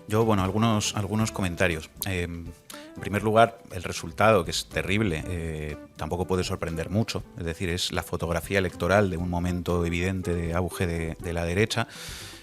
Yo, bueno, algunos comentarios. En primer lugar, el resultado, que es terrible, tampoco puede sorprender mucho. Es decir, es la fotografía electoral de un momento evidente de auge de la derecha.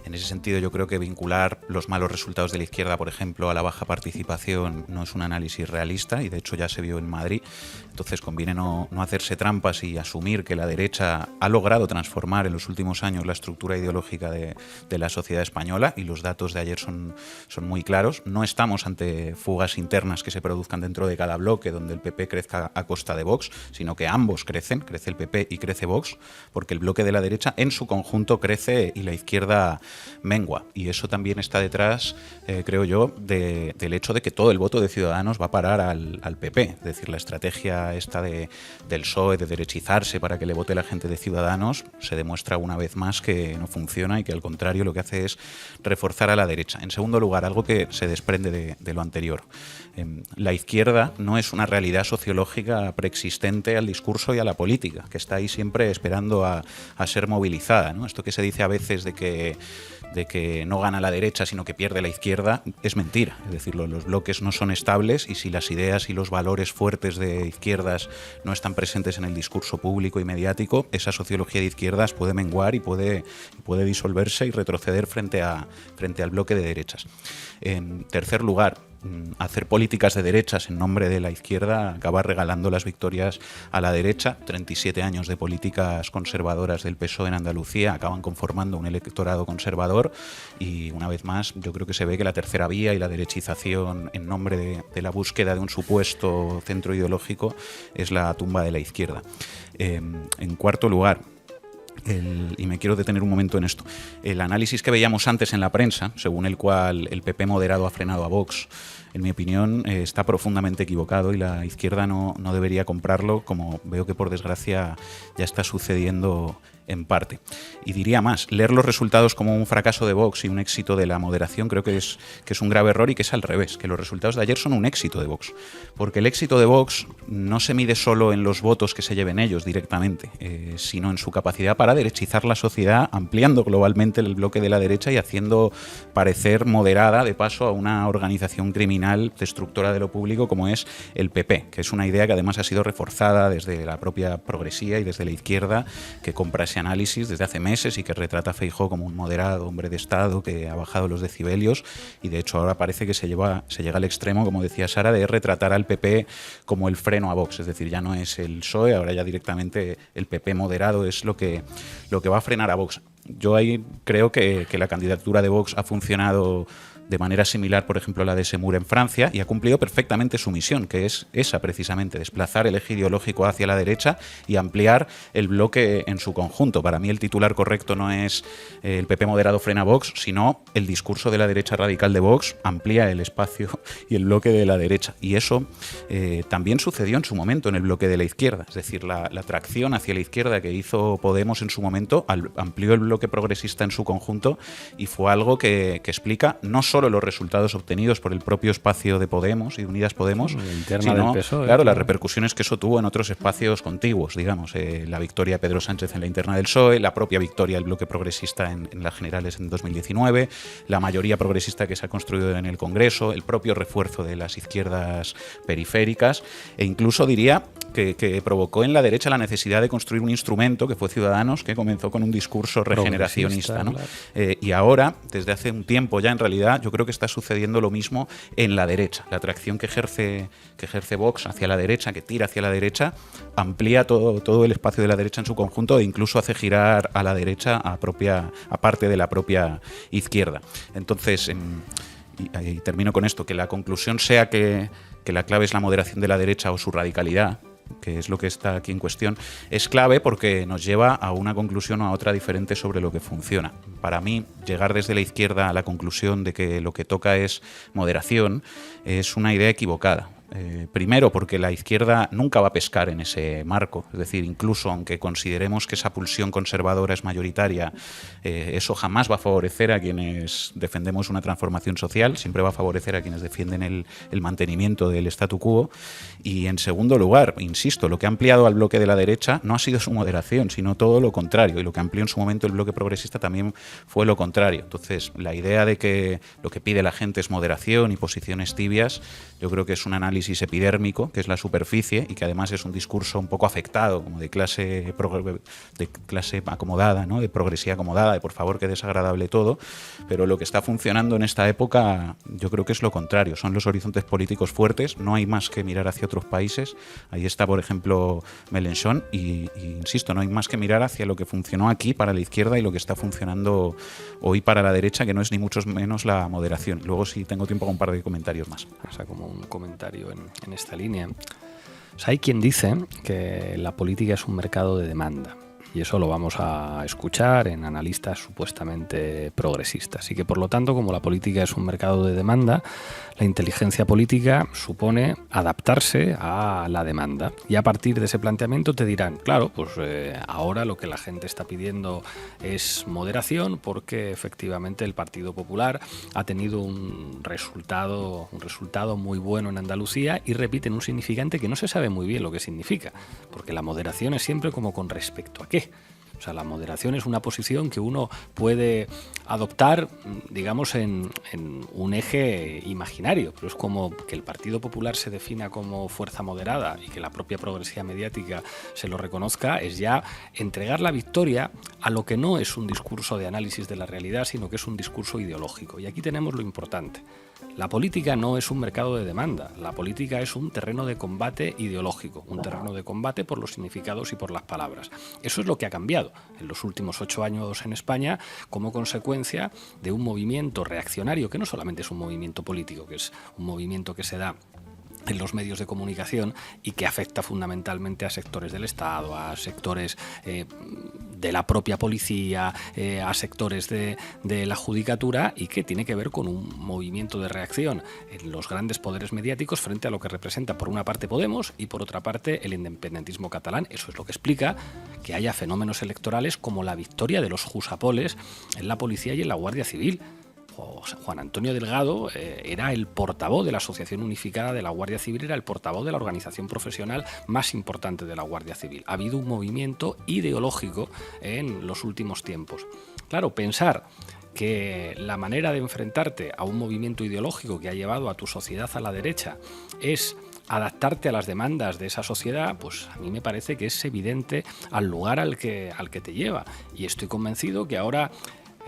En ese sentido, yo creo que vincular los malos resultados de la izquierda, por ejemplo, a la baja participación no es un análisis realista, y de hecho ya se vio en Madrid. Entonces conviene no hacerse trampas y asumir que la derecha ha logrado transformar en los últimos años la estructura ideológica de la sociedad española, y los datos de ayer son muy claros. No estamos ante fugas internas que se produzcan dentro de cada bloque donde el PP crezca a costa de Vox, sino que ambos crecen, crece el PP y crece Vox, porque el bloque de la derecha en su conjunto crece y la izquierda mengua. Y eso también está detrás, creo yo, del hecho de que todo el voto de Ciudadanos va a parar al PP. Es decir, la estrategia esta del PSOE de derechizarse para que le vote la gente de Ciudadanos se demuestra una vez más que no funciona, y que al contrario lo que hace es reforzar a la derecha. En segundo lugar, algo que se desprende de lo anterior. La izquierda no es una realidad sociológica preexistente al discurso y a la política, que está ahí siempre esperando a ser movilizada, ¿no? Esto que se dice a veces de que no gana la derecha sino que pierde la izquierda es mentira. Es decir, los bloques no son estables, y si las ideas y los valores fuertes de izquierdas no están presentes en el discurso público y mediático, esa sociología de izquierdas puede menguar y puede disolverse y retroceder frente al bloque de derechas. En tercer lugar, hacer políticas de derechas en nombre de la izquierda acaba regalando las victorias a la derecha. 37 años de políticas conservadoras del PSOE en Andalucía acaban conformando un electorado conservador, y una vez más yo creo que se ve que la tercera vía y la derechización en nombre de la búsqueda de un supuesto centro ideológico es la tumba de la izquierda. En cuarto lugar, y me quiero detener un momento en esto, el análisis que veíamos antes en la prensa, según el cual el PP moderado ha frenado a Vox, en mi opinión está profundamente equivocado, y la izquierda no debería comprarlo, como veo que por desgracia ya está sucediendo en parte. Y diría más, leer los resultados como un fracaso de Vox y un éxito de la moderación creo que es un grave error, y que es al revés, que los resultados de ayer son un éxito de Vox. Porque el éxito de Vox no se mide solo en los votos que se lleven ellos directamente, sino en su capacidad para derechizar la sociedad, ampliando globalmente el bloque de la derecha y haciendo parecer moderada de paso a una organización criminal destructora de lo público como es el PP, que es una idea que además ha sido reforzada desde la propia progresía y desde la izquierda, que compra ese análisis desde hace meses y que retrata a Feijóo como un moderado hombre de Estado que ha bajado los decibelios, y de hecho ahora parece que se llega al extremo, como decía Sara, de retratar al PP como el freno a Vox. Es decir, ya no es el PSOE, ahora ya directamente el PP moderado es lo que va a frenar a Vox. Yo ahí creo que la candidatura de Vox ha funcionado de manera similar, por ejemplo, a la de Semur en Francia, y ha cumplido perfectamente su misión, que es esa precisamente, desplazar el eje ideológico hacia la derecha y ampliar el bloque en su conjunto. Para mí el titular correcto no es el PP moderado frena Vox, sino el discurso de la derecha radical de Vox amplía el espacio y el bloque de la derecha. Y eso también sucedió en su momento en el bloque de la izquierda. Es decir, la tracción hacia la izquierda que hizo Podemos en su momento amplió el bloque progresista en su conjunto, y fue algo que explica no solo los resultados obtenidos por el propio espacio de Podemos y de Unidas Podemos, sino, del PSOE, claro, las repercusiones que eso tuvo en otros espacios contiguos, digamos, la victoria de Pedro Sánchez en la interna del PSOE, la propia victoria del bloque progresista en las generales en 2019, la mayoría progresista que se ha construido en el Congreso, el propio refuerzo de las izquierdas periféricas, e incluso diría que provocó en la derecha la necesidad de construir un instrumento que fue Ciudadanos, que comenzó con un discurso regeneracionista, ¿no? Claro. Y ahora, desde hace un tiempo ya en realidad, yo creo que está sucediendo lo mismo en la derecha. La atracción que ejerce Vox hacia la derecha, que tira hacia la derecha, amplía todo el espacio de la derecha en su conjunto, e incluso hace girar a la derecha a parte de la propia izquierda. Entonces, y termino con esto, que la conclusión sea que la clave es la moderación de la derecha o su radicalidad, que es lo que está aquí en cuestión, es clave porque nos lleva a una conclusión o a otra diferente sobre lo que funciona. Para mí, llegar desde la izquierda a la conclusión de que lo que toca es moderación es una idea equivocada. Primero, porque la izquierda nunca va a pescar en ese marco. Es decir, incluso aunque consideremos que esa pulsión conservadora es mayoritaria, eso jamás va a favorecer a quienes defendemos una transformación social, siempre va a favorecer a quienes defienden el mantenimiento del statu quo. Y en segundo lugar, insisto, lo que ha ampliado al bloque de la derecha no ha sido su moderación, sino todo lo contrario. Y lo que amplió en su momento el bloque progresista también fue lo contrario. Entonces, la idea de que lo que pide la gente es moderación y posiciones tibias, yo creo que es un análisis epidérmico, que es la superficie, y que además es un discurso un poco afectado, como de clase acomodada, ¿no? De progresía acomodada, de por favor que desagradable todo, pero lo que está funcionando en esta época yo creo que es lo contrario, son los horizontes políticos fuertes, no hay más que mirar hacia otros países, ahí está por ejemplo Mélenchon, y insisto, no hay más que mirar hacia lo que funcionó aquí para la izquierda y lo que está funcionando hoy para la derecha, que no es ni mucho menos la moderación. Luego, si tengo tiempo, un par de comentarios más. O sea, como un comentario en esta línea. O sea, hay quien dice que la política es un mercado de demanda. Y eso lo vamos a escuchar en analistas supuestamente progresistas. Y que, por lo tanto, como la política es un mercado de demanda, la inteligencia política supone adaptarse a la demanda. Y a partir de ese planteamiento te dirán, claro, pues ahora lo que la gente está pidiendo es moderación, porque efectivamente el Partido Popular ha tenido un resultado muy bueno en Andalucía y repiten un significante que no se sabe muy bien lo que significa, porque la moderación es siempre como con respecto a qué. O sea, la moderación es una posición que uno puede adoptar, digamos, en un eje imaginario, pero es como que el Partido Popular se defina como fuerza moderada y que la propia progresía mediática se lo reconozca, es ya entregar la victoria a lo que no es un discurso de análisis de la realidad, sino que es un discurso ideológico. Y aquí tenemos lo importante. La política no es un mercado de demanda, la política es un terreno de combate ideológico, un terreno de combate por los significados y por las palabras. Eso es lo que ha cambiado en los últimos 8 años en España como consecuencia de un movimiento reaccionario que no solamente es un movimiento político, que es un movimiento que se da en los medios de comunicación y que afecta fundamentalmente a sectores del Estado, a sectores de la propia policía, a sectores de la judicatura, y que tiene que ver con un movimiento de reacción en los grandes poderes mediáticos frente a lo que representa por una parte Podemos y por otra parte el independentismo catalán. Eso es lo que explica que haya fenómenos electorales como la victoria de los jusapoles en la policía y en la Guardia Civil. Juan Antonio Delgado era el portavoz de la Asociación Unificada de la Guardia Civil, era el portavoz de la organización profesional más importante de la Guardia Civil. Ha habido un movimiento ideológico en los últimos tiempos. Claro, pensar que la manera de enfrentarte a un movimiento ideológico que ha llevado a tu sociedad a la derecha es adaptarte a las demandas de esa sociedad, pues a mí me parece que es evidente al lugar al que te lleva. Y estoy convencido que ahora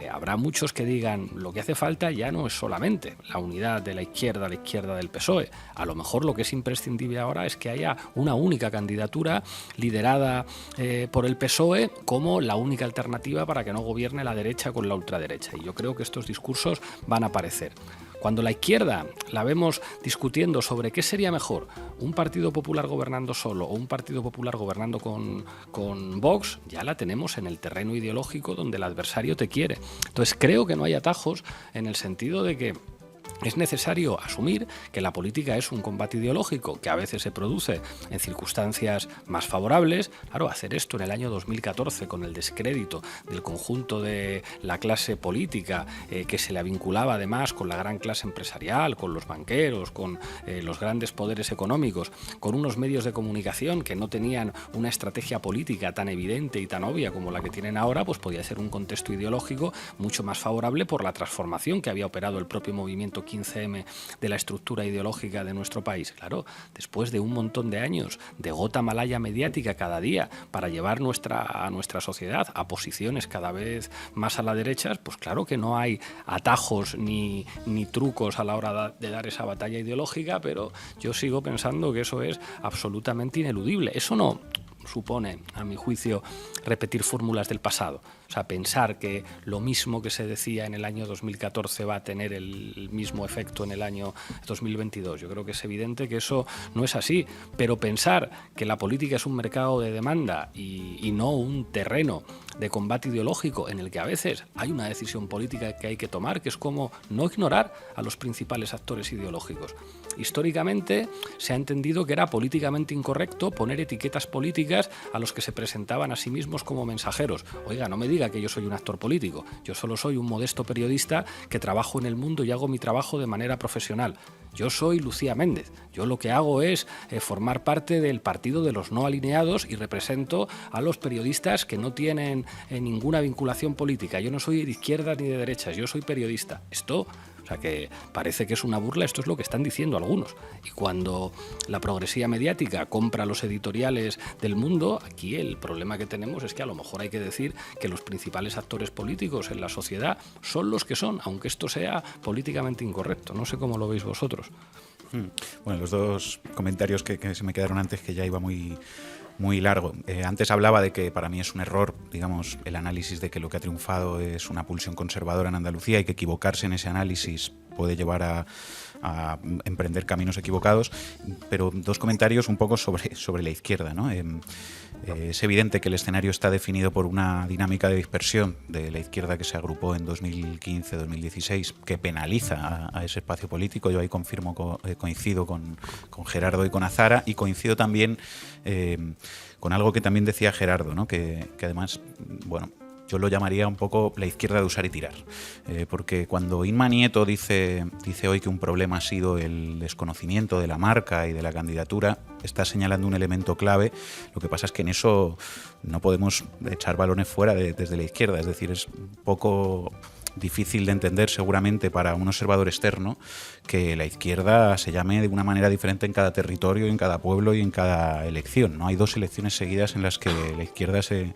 habrá muchos que digan lo que hace falta ya no es solamente la unidad de la izquierda del PSOE. A lo mejor lo que es imprescindible ahora es que haya una única candidatura liderada por el PSOE como la única alternativa para que no gobierne la derecha con la ultraderecha. Y yo creo que estos discursos van a aparecer. Cuando la izquierda la vemos discutiendo sobre qué sería mejor, un Partido Popular gobernando solo o un Partido Popular gobernando con Vox, ya la tenemos en el terreno ideológico donde el adversario te quiere. Entonces creo que no hay atajos en el sentido de que es necesario asumir que la política es un combate ideológico que a veces se produce en circunstancias más favorables. Claro, hacer esto en el año 2014 con el descrédito del conjunto de la clase política que se la vinculaba además con la gran clase empresarial, con los banqueros, con los grandes poderes económicos, con unos medios de comunicación que no tenían una estrategia política tan evidente y tan obvia como la que tienen ahora, pues podía ser un contexto ideológico mucho más favorable por la transformación que había operado el propio movimiento 15M de la estructura ideológica de nuestro país. Claro, después de un montón de años de gota malaya mediática cada día para llevar a nuestra sociedad a posiciones cada vez más a la derecha, pues claro que no hay atajos ni trucos a la hora de dar esa batalla ideológica, pero yo sigo pensando que eso es absolutamente ineludible. Eso no supone, a mi juicio, repetir fórmulas del pasado. O sea, pensar que lo mismo que se decía en el año 2014 va a tener el mismo efecto en el año 2022. Yo creo que es evidente que eso no es así. Pero pensar que la política es un mercado de demanda y no un terreno de combate ideológico en el que a veces hay una decisión política que hay que tomar, que es como no ignorar a los principales actores ideológicos. Históricamente se ha entendido que era políticamente incorrecto poner etiquetas políticas a los que se presentaban a sí mismos como mensajeros. Oiga, no me diga que yo soy un actor político, yo solo soy un modesto periodista que trabajo en el mundo y hago mi trabajo de manera profesional. Yo soy Lucía Méndez, yo lo que hago es formar parte del partido de los no alineados y represento a los periodistas que no tienen ninguna vinculación política. Yo no soy de izquierdas ni de derechas, yo soy periodista. Esto, o sea, que parece que es una burla, esto es lo que están diciendo algunos. Y cuando la progresía mediática compra los editoriales del mundo, aquí el problema que tenemos es que a lo mejor hay que decir que los principales actores políticos en la sociedad son los que son, aunque esto sea políticamente incorrecto. No sé cómo lo veis vosotros. Bueno, los dos comentarios que se me quedaron antes, que ya iba muy largo. Antes hablaba de que para mí es un error, digamos, el análisis de que lo que ha triunfado es una pulsión conservadora en Andalucía y que equivocarse en ese análisis puede llevar a emprender caminos equivocados, pero dos comentarios un poco sobre la izquierda, ¿no? Es evidente que el escenario está definido por una dinámica de dispersión de la izquierda que se agrupó en 2015-2016, que penaliza a ese espacio político. Yo ahí coincido con Gerardo y con Azara, y coincido también con algo que también decía Gerardo, ¿no? Que además, bueno, yo lo llamaría un poco la izquierda de usar y tirar, porque cuando Inma Nieto dice hoy que un problema ha sido el desconocimiento de la marca y de la candidatura, está señalando un elemento clave. Lo que pasa es que en eso no podemos echar balones fuera desde la izquierda, es decir, es un poco difícil de entender seguramente para un observador externo que la izquierda se llame de una manera diferente en cada territorio, en cada pueblo y en cada elección. No hay dos elecciones seguidas en las que la izquierda se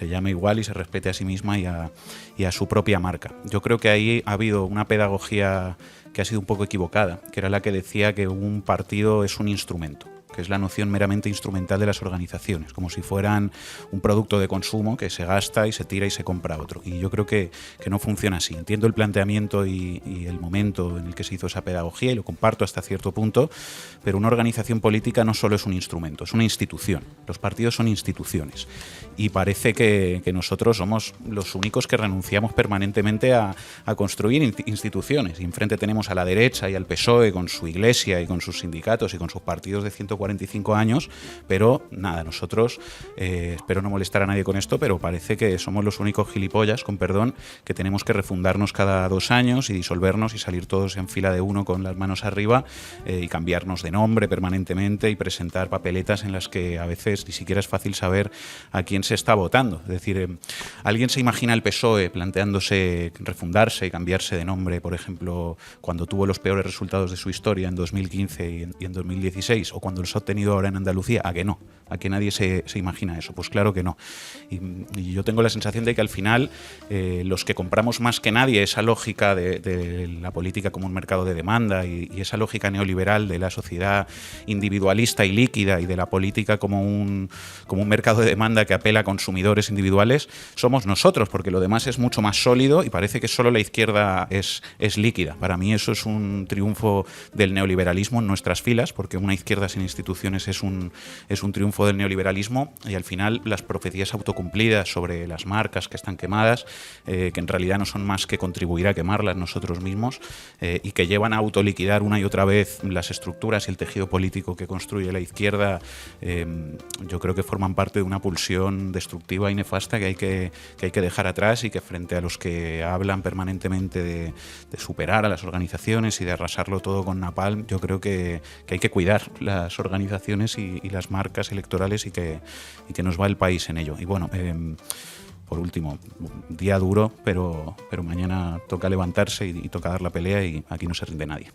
llame igual y se respete a sí misma y a su propia marca. Yo creo que ahí ha habido una pedagogía que ha sido un poco equivocada, que era la que decía que un partido es un instrumento, que es la noción meramente instrumental de las organizaciones, como si fueran un producto de consumo que se gasta y se tira y se compra otro. Y yo creo que no funciona así. Entiendo el planteamiento y el momento en el que se hizo esa pedagogía y lo comparto hasta cierto punto, pero una organización política no solo es un instrumento, es una institución. Los partidos son instituciones y parece que nosotros somos los únicos que renunciamos permanentemente a construir instituciones. Y enfrente tenemos a la derecha y al PSOE con su iglesia y con sus sindicatos y con sus partidos de 145 años, pero nada, nosotros, espero no molestar a nadie con esto, pero parece que somos los únicos gilipollas, con perdón, que tenemos que refundarnos cada 2 años y disolvernos y salir todos en fila de uno con las manos arriba y cambiarnos de nombre permanentemente y presentar papeletas en las que a veces ni siquiera es fácil saber a quién se está votando. Es decir, ¿alguien se imagina el PSOE planteándose refundarse y cambiarse de nombre, por ejemplo, cuando tuvo los peores resultados de su historia en 2015 y en 2016, o cuando los ha obtenido ahora en Andalucía? ¿A que no? ¿A que nadie se imagina eso? Pues claro que no. Y yo tengo la sensación de que al final los que compramos más que nadie esa lógica de la política como un mercado de demanda y esa lógica neoliberal de la sociedad individualista y líquida y de la política como un mercado de demanda que apela a consumidores individuales, somos nosotros, porque lo demás es mucho más sólido y parece que solo la izquierda es líquida. Para mí eso es un triunfo del neoliberalismo en nuestras filas, porque una izquierda sin instituciones es un triunfo del neoliberalismo, y al final las profecías autocumplidas sobre las marcas que están quemadas, que en realidad no son más que contribuir a quemarlas nosotros mismos, y que llevan a autoliquidar una y otra vez las estructuras y el tejido político que construye la izquierda, yo creo que forman parte de una pulsión destructiva y nefasta que hay que dejar atrás, y que frente a los que hablan permanentemente de superar a las organizaciones y de arrasarlo todo con napalm, yo creo que hay que cuidar las organizaciones y las marcas electorales y que nos va el país en ello. Y bueno, por último, día duro, pero mañana toca levantarse y toca dar la pelea, y aquí no se rinde nadie.